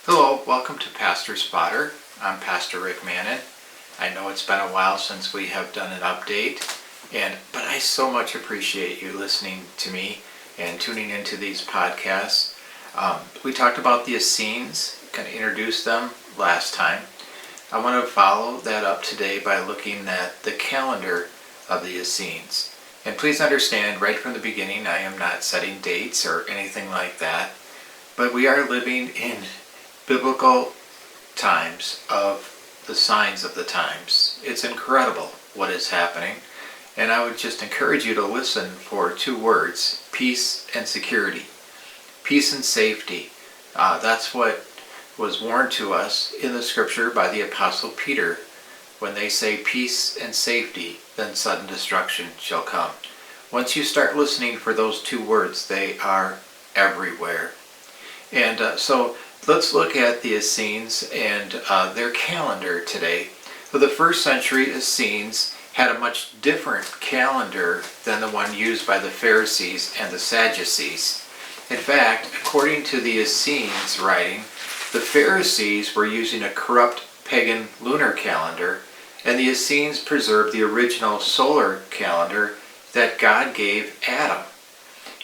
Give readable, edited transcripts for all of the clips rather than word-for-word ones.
Hello, welcome to Pastor Spotter. I'm Pastor Rick Mannon. I know it's been a while since we have done an update, but I so much appreciate you listening to me and tuning into these podcasts. We talked about the Essenes, kind of introduced them last time. I want to follow that up today by looking at the calendar of the Essenes. And please understand, right from the beginning, I am not setting dates or anything like that, but we are living in biblical times of the signs of the times. It's incredible what is happening, and I would just encourage you to listen for two words: peace and security. Peace and safety. That's what was warned to us in the scripture by the Apostle Peter. When they say peace and safety, then sudden destruction shall come. Once you start listening for those two words, they are everywhere. And so let's look at the Essenes and their calendar today. So the first century Essenes had a much different calendar than the one used by the Pharisees and the Sadducees. In fact, according to the Essenes writing, the Pharisees were using a corrupt pagan lunar calendar, and the Essenes preserved the original solar calendar that God gave Adam.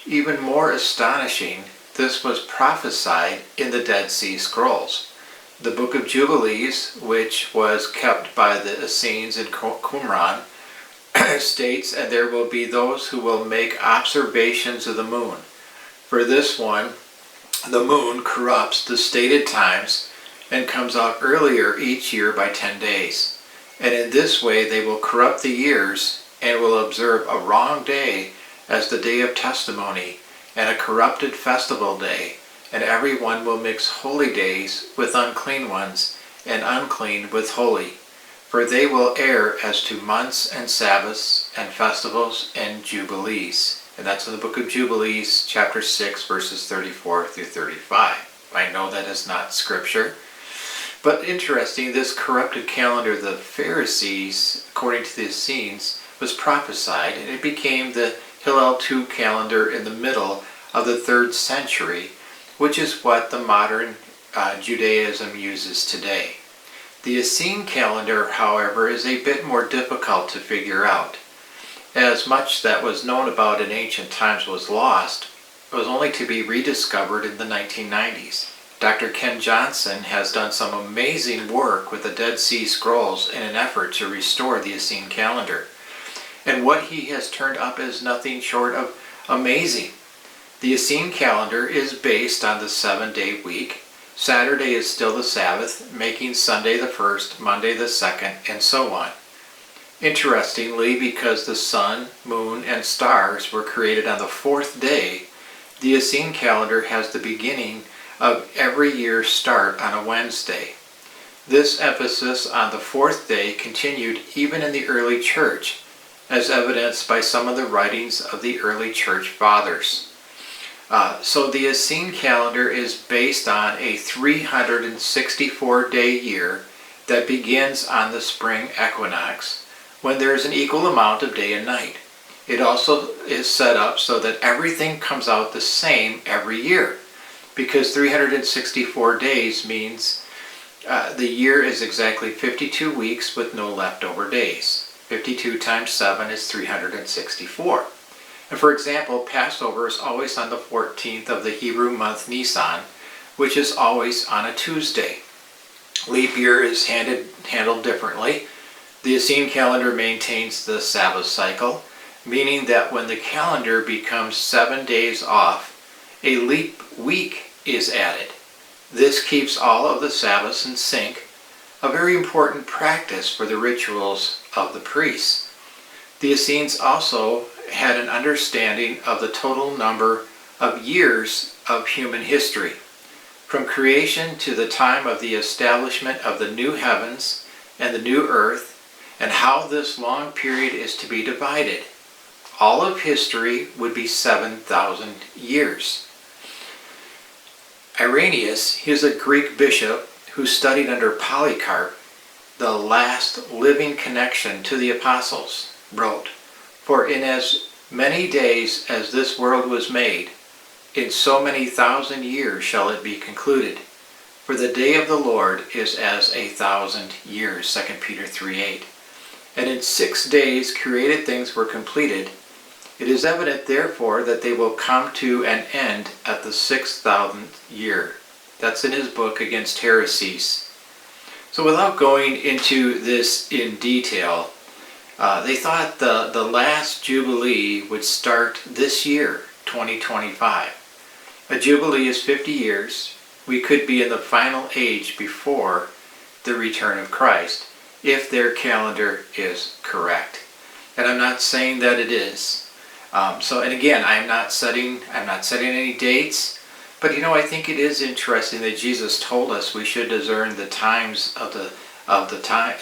Even more astonishing, this was prophesied in the Dead Sea Scrolls. The Book of Jubilees, which was kept by the Essenes in Qumran, states, "And there will be those who will make observations of the moon. For this one, the moon corrupts the stated times and comes out earlier each year by 10 days. And in this way they will corrupt the years and will observe a wrong day as the day of testimony, and a corrupted festival day, and every one will mix holy days with unclean ones, and unclean with holy. For they will err as to months and Sabbaths and festivals and jubilees." And that's in the Book of Jubilees, chapter 6, verses 34 through 35. I know that is not scripture, but interesting, this corrupted calendar of the Pharisees, according to the Essenes, was prophesied, and it became the Hillel II calendar in the middle of the 3rd century, which is what the modern Judaism uses today. The Essene calendar, however, is a bit more difficult to figure out. As much that was known about in ancient times was lost, it was only to be rediscovered in the 1990s. Dr. Ken Johnson has done some amazing work with the Dead Sea Scrolls in an effort to restore the Essene calendar. And what he has turned up is nothing short of amazing. The Essene calendar is based on the 7-day week. Saturday is still the Sabbath, making Sunday the 1st, Monday the 2nd, and so on. Interestingly, because the sun, moon, and stars were created on the 4th day, the Essene calendar has the beginning of every year's start on a Wednesday. This emphasis on the 4th day continued even in the early church, as evidenced by some of the writings of the early church fathers. So the Essene calendar is based on a 364-day year that begins on the spring equinox, when there is an equal amount of day and night. It also is set up so that everything comes out the same every year, because 364 days means the year is exactly 52 weeks with no leftover days. 52 times 7 is 364. And for example, Passover is always on the 14th of the Hebrew month Nisan, which is always on a Tuesday. Leap year is handled differently. The Essene calendar maintains the Sabbath cycle, meaning that when the calendar becomes 7 days off, a leap week is added. This keeps all of the Sabbaths in sync, a very important practice for the rituals of the priests. The Essenes also had an understanding of the total number of years of human history, from creation to the time of the establishment of the new heavens and the new earth, and how this long period is to be divided. All of history would be 7,000 years. Irenaeus, he is a Greek bishop who studied under Polycarp, the last living connection to the apostles, wrote, "For in as many days as this world was made, in so many thousand years shall it be concluded. For the day of the Lord is as 1,000 years, 2 Peter 3:8. And in 6 days created things were completed. It is evident, therefore, that they will come to an end at the 6,000th year. That's in his book Against Heresies. So without going into this in detail, they thought the last Jubilee would start this year, 2025. A Jubilee is 50 years. We could be in the final age before the return of Christ, if their calendar is correct. And I'm not saying that it is. And again, I'm not setting any dates. But I think it is interesting that Jesus told us we should discern the times of the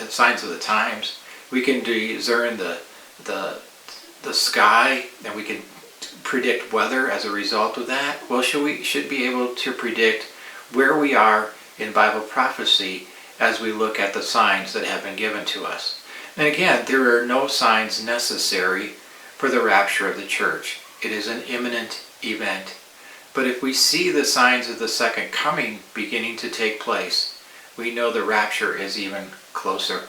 signs of the times. We can discern the sky, and we can predict weather as a result of that. Well, we should be able to predict where we are in Bible prophecy as we look at the signs that have been given to us. And again, there are no signs necessary for the rapture of the church. It is an imminent event. But if we see the signs of the second coming beginning to take place, we know the rapture is even closer.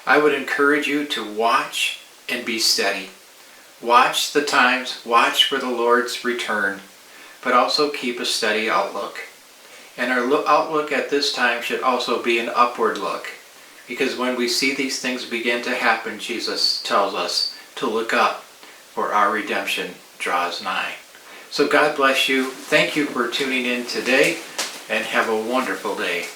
I would encourage you to watch and be steady. Watch the times, watch for the Lord's return, but also keep a steady outlook. And our outlook at this time should also be an upward look, because when we see these things begin to happen, Jesus tells us to look up, for our redemption draws nigh. So God bless you. Thank you for tuning in today, and have a wonderful day.